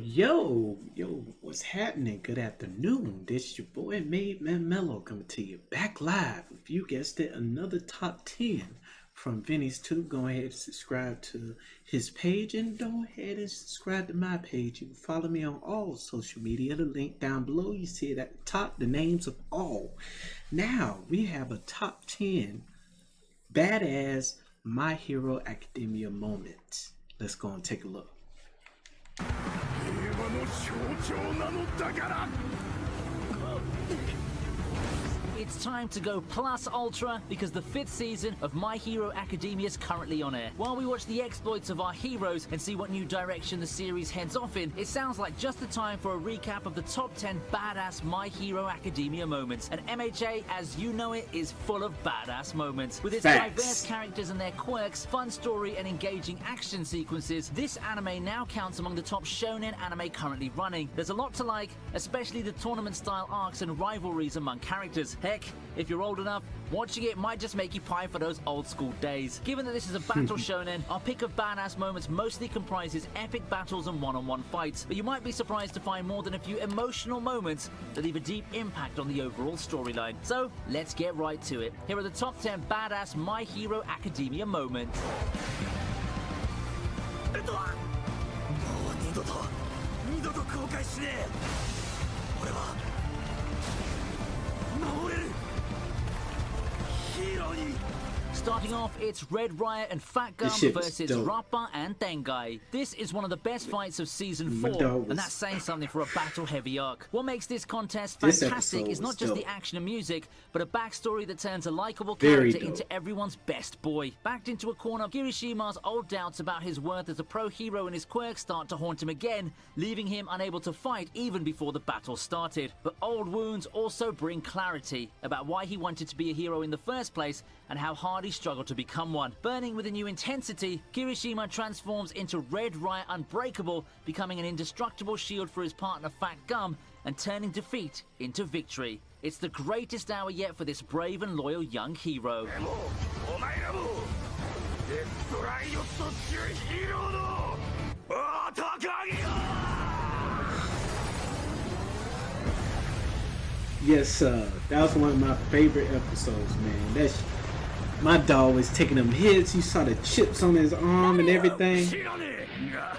Yo, what's happening? Good afternoon. This is your boy MadeMenMelo coming to you back live. If you guessed it, another top 10 from Viniitube. Go ahead and subscribe to his page and go ahead and subscribe to my page. You can follow me on all social media. The link down below. You see it at the top, the names of all. Now, we have a top 10 badass My Hero Academia moments. Let's go and take a look. 平和の象徴なのだから It's time to go plus ultra because the 5th season of My Hero Academia is currently on air. While we watch the exploits of our heroes and see what new direction the series heads off in, it sounds like just the time for a recap of the top 10 badass My Hero Academia moments. And MHA, as you know it, is full of badass moments. With its diverse characters and their quirks, fun story and engaging action sequences, this anime now counts among the top shonen anime currently running. There's a lot to like, especially the tournament-style arcs and rivalries among characters. Heck, if you're old enough, watching it might just make you pine for those old school days. Given that this is a battle shonen, our pick of badass moments mostly comprises epic battles and one-on-one fights, but you might be surprised to find more than a few emotional moments that leave a deep impact on the overall storyline. So, let's get right to it. Here are the top 10 badass My Hero Academia moments. もう二度と後悔しねえ俺は守れるヒーローに Starting off, it's Red Riot and Fat Gum versus Rappa and Dengai. This is one of the best fights of Season 4, and that's saying something for a battle-heavy arc. What makes this contest fantastic is not just the action and music, but a backstory that turns a likable character into everyone's best boy. Backed into a corner, Kirishima's old doubts about his worth as a pro-hero and his quirks start to haunt him again, leaving him unable to fight even before the battle started. But old wounds also bring clarity about why he wanted to be a hero in the first place and how hard he struggled to become one. Burning with a new intensity, Kirishima transforms into Red Riot Unbreakable, becoming an indestructible shield for his partner Fat Gum and turning defeat into victory. It's the greatest hour yet for this brave and loyal young hero. Yes, that was one of my favorite episodes, man. That's my dog was taking them hits. You saw the chips on his arm and everything.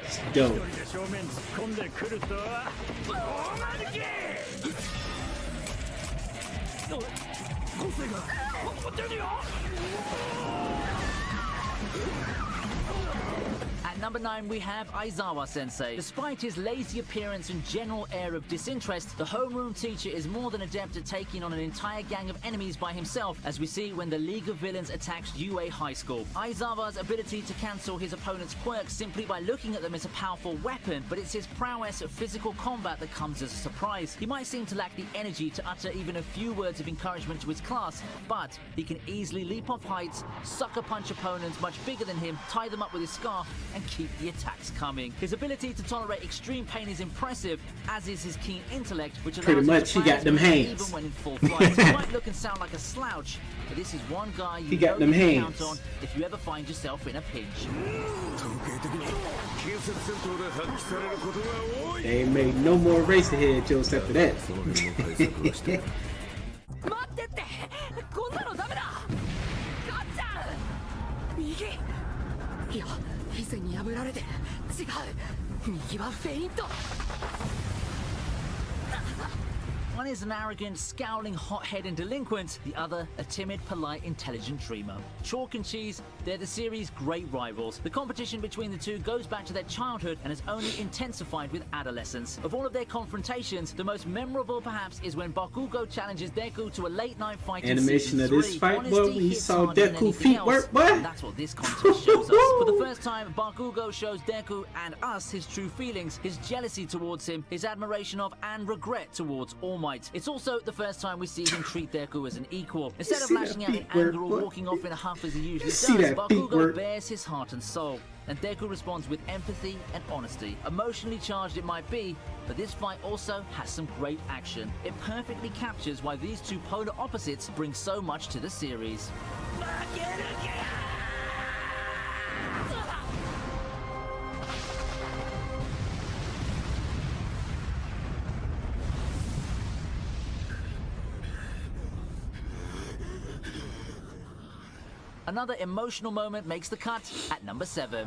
It's dope. At number 9, we have Aizawa-sensei. Despite his lazy appearance and general air of disinterest, the homeroom teacher is more than adept at taking on an entire gang of enemies by himself, as we see when the League of Villains attacks UA High School. Aizawa's ability to cancel his opponent's quirks simply by looking at them is a powerful weapon, but it's his prowess of physical combat that comes as a surprise. He might seem to lack the energy to utter even a few words of encouragement to his class, but he can easily leap off heights, sucker punch opponents much bigger than him, tie them up with his scarf, and keep the attacks coming. His ability to tolerate extreme pain is impressive, as is his keen intellect, which allows him to got them hands. even when in full flight. He might look and sound like a slouch, but this is one guy you got them can hands. count on if you ever find yourself in a pinch. They ain't made no more Eraserhead jokes after that. 待ってってこんなのダメだガッチャン右いや以前に破られて違う右はフェイント One is an arrogant, scowling, hot-headed delinquent, the other a timid, polite, intelligent dreamer. Chalk and Cheese, they're the series' great rivals. The competition between the two goes back to their childhood and has only intensified with adolescence. Of all of their confrontations, the most memorable perhaps is when Bakugo challenges Deku to a late-night fight in Animation of this fight, boy, when you saw Deku feet work, boy. That's what this contest shows us. For the first time, Bakugo shows Deku and us his true feelings, his jealousy towards him, his admiration of and regret towards All Might. It's also the first time we see him treat Deku as an equal. Instead of lashing out in anger or walking off in a huff as he usually does, Bakugo bears his heart and soul. And Deku responds with empathy and honesty. Emotionally charged it might be, but this fight also has some great action. It perfectly captures why these two polar opposites bring so much to the series. Another emotional moment makes the cut at number 7.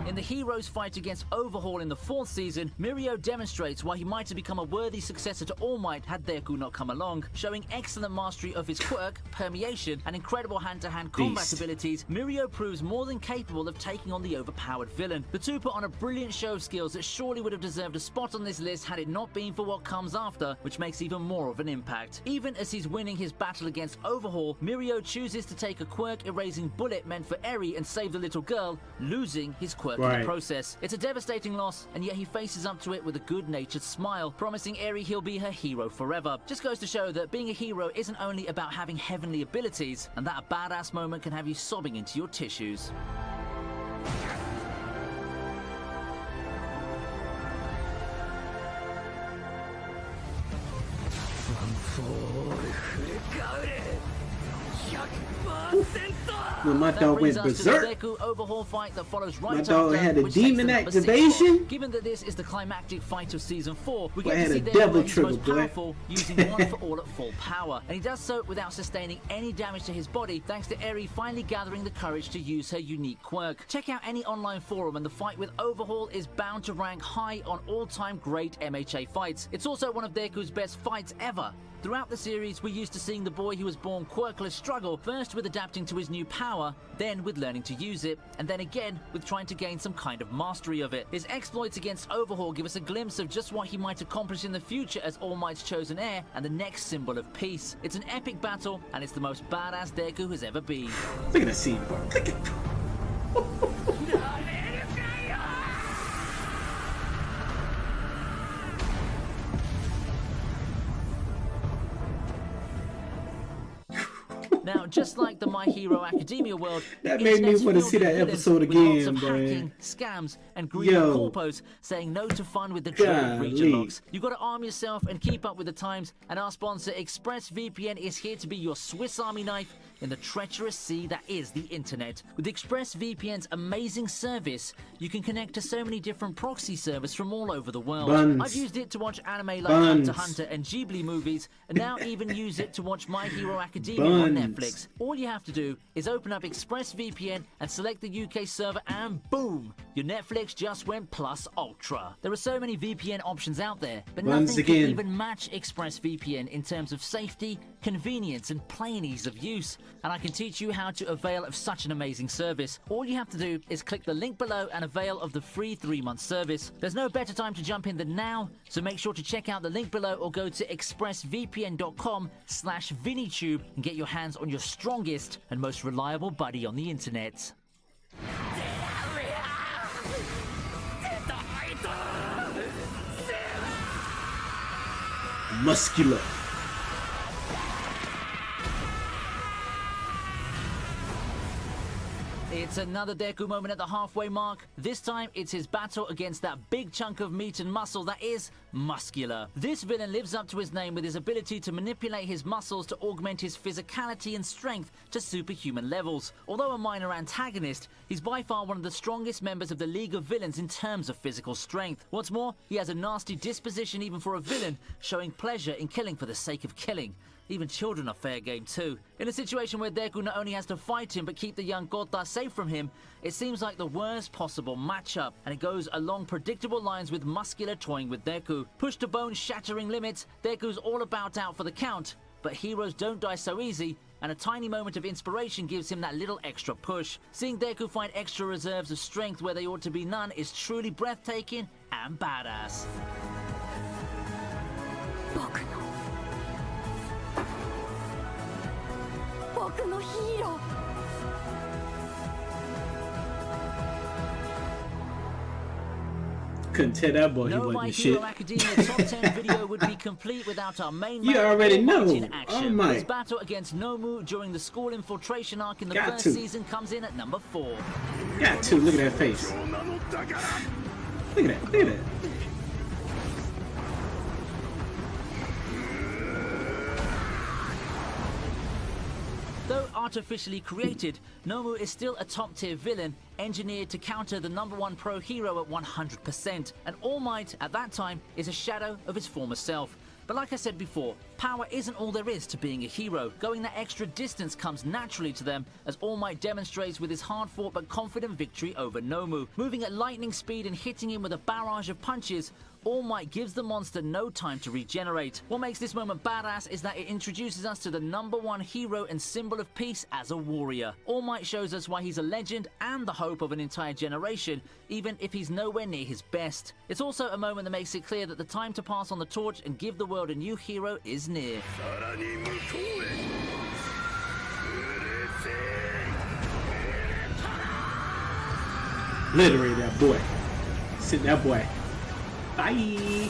In the hero's fight against Overhaul in the 4th season, Mirio demonstrates why he might have become a worthy successor to All Might had Deku not come along. Showing excellent mastery of his quirk, permeation, and incredible hand-to-hand combat abilities, Mirio proves more than capable of taking on the overpowered villain. The two put on a brilliant show of skills that surely would have deserved a spot on this list had it not been for what comes after, which makes even more of an impact. Even as he's winning his battle against Overhaul, Mirio chooses to take a quirk-erasing bullet meant for Eri and save the little girl, losing his quirk in the process. It's a devastating loss, and yet he faces up to it with a good-natured smile, promising Eri he'll be her hero forever. Just goes to show that being a hero isn't only about having heavenly abilities, and that a badass moment can have you sobbing into your tissues. When my dog went berserk, Deku Overhaul fight that follows right my dog after, had a which takes demon the number 6 activation. spot. Given that this is the climactic fight of season 4, we Boy, get had to see a Deku devil at his trigger, most boy. powerful, using one for all at full power, and he does so without sustaining any damage to his body, thanks to Eri finally gathering the courage to use her unique quirk. Check out any online forum, and the fight with Overhaul is bound to rank high on all-time great MHA fights. It's also one of Deku's best fights ever. Throughout the series, we're used to seeing the boy who was born quirkless struggle, first with adapting to his new power, then with learning to use it, and then again with trying to gain some kind of mastery of it. His exploits against Overhaul give us a glimpse of just what he might accomplish in the future as All Might's chosen heir and the next symbol of peace. It's an epic battle, and it's the most badass Deku has ever been. Look at that scene, bro. Look at Now, just like the My Hero Academia world, That the made me internet's wanna filled see with that villains episode with again, lots of boy. hacking, scams, and greedy Yo. corpos saying no to fun with the dreaded region Golly. locks. You've got to arm yourself and keep up with the times, and our sponsor ExpressVPN is here to be your Swiss Army knife in the treacherous sea that is the internet. With ExpressVPN's amazing service, you can connect to so many different proxy servers from all over the world. Buns. I've used it to watch anime like Buns. Hunter x Hunter and Ghibli movies, and now even use it to watch My Hero Academia on Buns. Netflix. All you have to do is open up ExpressVPN and select the UK server, and boom! Your Netflix just went Plus Ultra. There are so many VPN options out there, but Once nothing can again. even match ExpressVPN in terms of safety, convenience, and plain ease of use. And I can teach you how to avail of such an amazing service. All you have to do is click the link below and avail of the free 3-month service. There's no better time to jump in than now, so make sure to check out the link below or go to expressvpn.com/Viniitube and get your hands on your strongest and most reliable buddy on the internet. muscular. It's another Deku moment at the halfway mark. This time, it's his battle against that big chunk of meat and muscle that is muscular. This villain lives up to his name with his ability to manipulate his muscles to augment his physicality and strength to superhuman levels. Although a minor antagonist, he's by far one of the strongest members of the League of Villains in terms of physical strength. What's more, he has a nasty disposition even for a villain, showing pleasure in killing for the sake of killing. Even children are fair game too. In a situation where Deku not only has to fight him but keep the young Gotha safe from him, it seems like the worst possible matchup, and it goes along predictable lines with muscular toying with Deku. Pushed to bone-shattering limits, Deku's all about out for the count, but heroes don't die so easy, and a tiny moment of inspiration gives him that little extra push. Seeing Deku find extra reserves of strength where they ought to be none is truly breathtaking and badass. 僕のヒーロー Couldn't tell that boy he No My wasn't shit. Hero Academia top 10 video would be complete without our main You man, already All Might know. in action. All Might. His battle against Nomu during the school infiltration arc in the Got first to. season comes in at number 4. Got to. Look at that face. Look at that. Look at that. Though Although artificially created, Nomu is still a top-tier villain engineered to counter the #1 pro hero at 100%, and All Might at that time is a shadow of his former self. But like I said before, power isn't all there is to being a hero. Going that extra distance comes naturally to them, as All Might demonstrates with his hard-fought but confident victory over Nomu. Moving at lightning speed and hitting him with a barrage of punches, All Might gives the monster no time to regenerate. What makes this moment badass is that it introduces us to the #1 hero and symbol of peace as a warrior. All Might shows us why he's a legend and the hope of an entire generation, even if he's nowhere near his best. It's also a moment that makes it clear that the time to pass on the torch and give the world a new hero is near. Literally that boy. Sit that boy. Bye.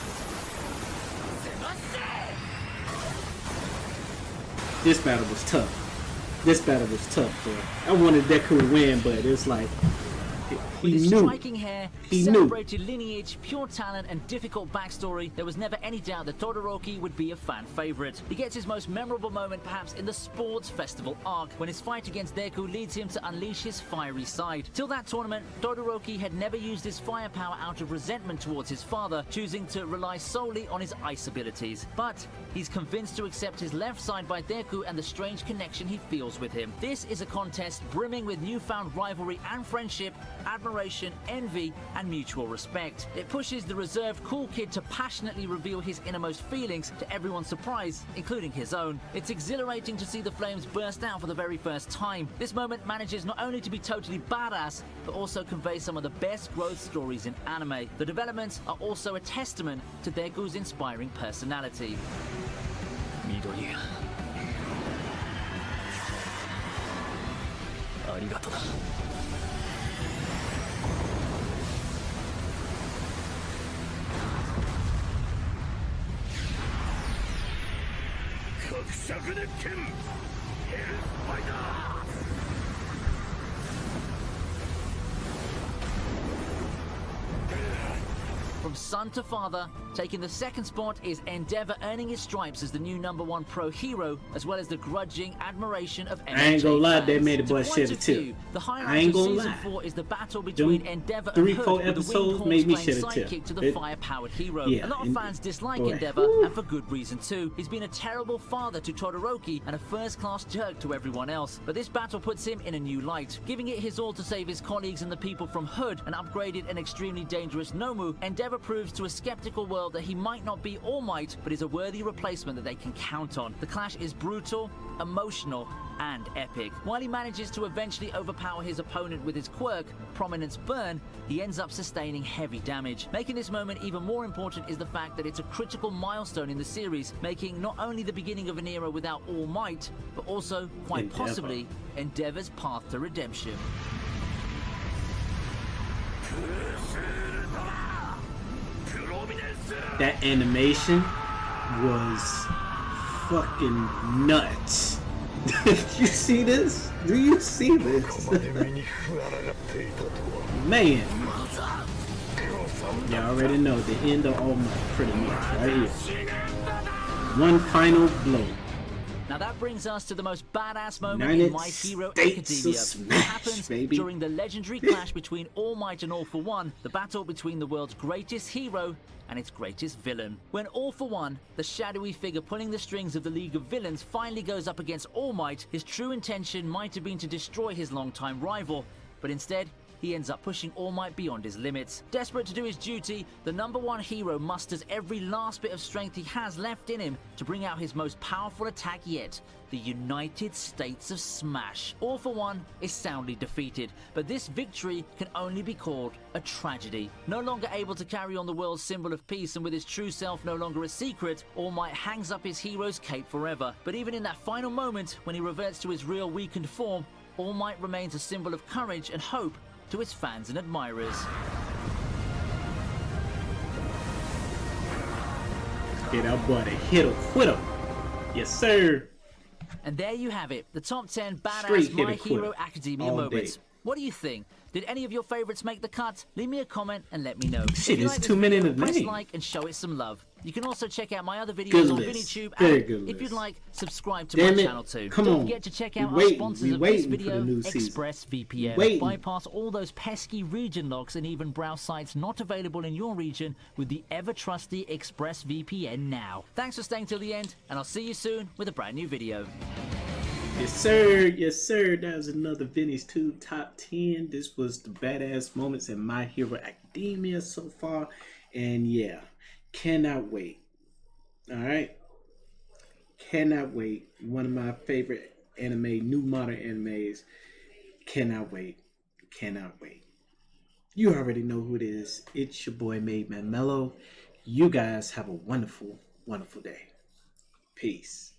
This battle was tough. This battle was tough, bro. I wanted Deku to win, but it's like With his striking hair, He celebrated lineage, pure talent, and difficult backstory, there was never any doubt that Todoroki would be a fan favorite. He gets his most memorable moment perhaps in the Sports Festival arc, when his fight against Deku leads him to unleash his fiery side. Till that tournament, Todoroki had never used his firepower out of resentment towards his father, choosing to rely solely on his ice abilities. But he's convinced to accept his left side by Deku and the strange connection he feels with him. This is a contest brimming with newfound rivalry and friendship, admiration, envy, and mutual respect. It pushes the reserved cool kid to passionately reveal his innermost feelings, to everyone's surprise, including his own. It's exhilarating to see the flames burst out for the very first time. This moment manages not only to be totally badass, but also convey some of the best growth stories in anime. The developments are also a testament to Deku's inspiring personality. Midoriya. ありがとな。角尺熱拳ヘルスパイダー。 From son to father, taking the second spot is Endeavor, earning his stripes as the new #1 pro hero, as well as the grudging admiration of MJ I ain't gonna lie, fans. they made the To boy point shed of a tear. view, the I highlight ain't of gonna season lie. 4 is the battle between Endeavor and 3-4 Hood, with the episodes Wind Horse made me playing shed a tear. sidekick to the It- fire-powered hero. Yeah, a lot of and- fans dislike boy. Endeavor, Woo. and for good reason too. He's been a terrible father to Todoroki and a first-class jerk to everyone else. But this battle puts him in a new light. Giving it his all to save his colleagues and the people from Hood, and upgraded an extremely dangerous Nomu, Endeavor proves to a skeptical world that he might not be All Might, but is a worthy replacement that they can count on. The clash is brutal, emotional, and epic. While he manages to eventually overpower his opponent with his quirk, Prominence Burn, he ends up sustaining heavy damage. Making this moment even more important is the fact that it's a critical milestone in the series, making not only the beginning of an era without All Might, but also, quite Endeavor. possibly, Endeavor's path to redemption. That animation was fucking nuts. You see this? Do you see this? Man. You already know the end of All Might, pretty much, right here. One final blow. Now that brings us to the most badass moment United in My Hero States Academia. of It Smash, happens baby. during the legendary clash between All Might and All For One, the battle between the world's greatest hero and its greatest villain. When All For One, the shadowy figure pulling the strings of the League of Villains, finally goes up against All Might, his true intention might have been to destroy his longtime rival, but instead, he ends up pushing All Might beyond his limits. Desperate to do his duty, the #1 hero musters every last bit of strength he has left in him to bring out his most powerful attack yet, the United States of Smash. All For One is soundly defeated, but this victory can only be called a tragedy. No longer able to carry on the world's symbol of peace, and with his true self no longer a secret, All Might hangs up his hero's cape forever. But even in that final moment, when he reverts to his real weakened form, All Might remains a symbol of courage and hope to his fans and admirers. Get that boy to hit him, quit him. Yes, sir. And there you have it, the top 10 badass Straight hit My or quit Hero Academia all moments. day. What do you think? Did any of your favorites make the cut? Leave me a comment and let me know. Shit, If you it's like this 2 minutes video, in the press name. like and show it some love. You can also check out my other videos Good on list. Viniitube, Very and good if you'd list. like, subscribe to Damn my it. channel too. Come Don't on. forget to check We out our waiting. sponsors We of this waiting for the video, new season. ExpressVPN. Waiting. Bypass all those pesky region locks and even browse sites not available in your region with the ever-trusty ExpressVPN now. Thanks for staying till the end, and I'll see you soon with a brand new video. Yes, sir. Yes, sir. That was another Viniitube top 10. This was the badass moments in My Hero Academia so far. And yeah, cannot wait. All right. Cannot wait. One of my favorite anime, new modern animes. Cannot wait. Cannot wait. You already know who it is. It's your boy MadeMenMelo. You guys have a wonderful, wonderful day. Peace.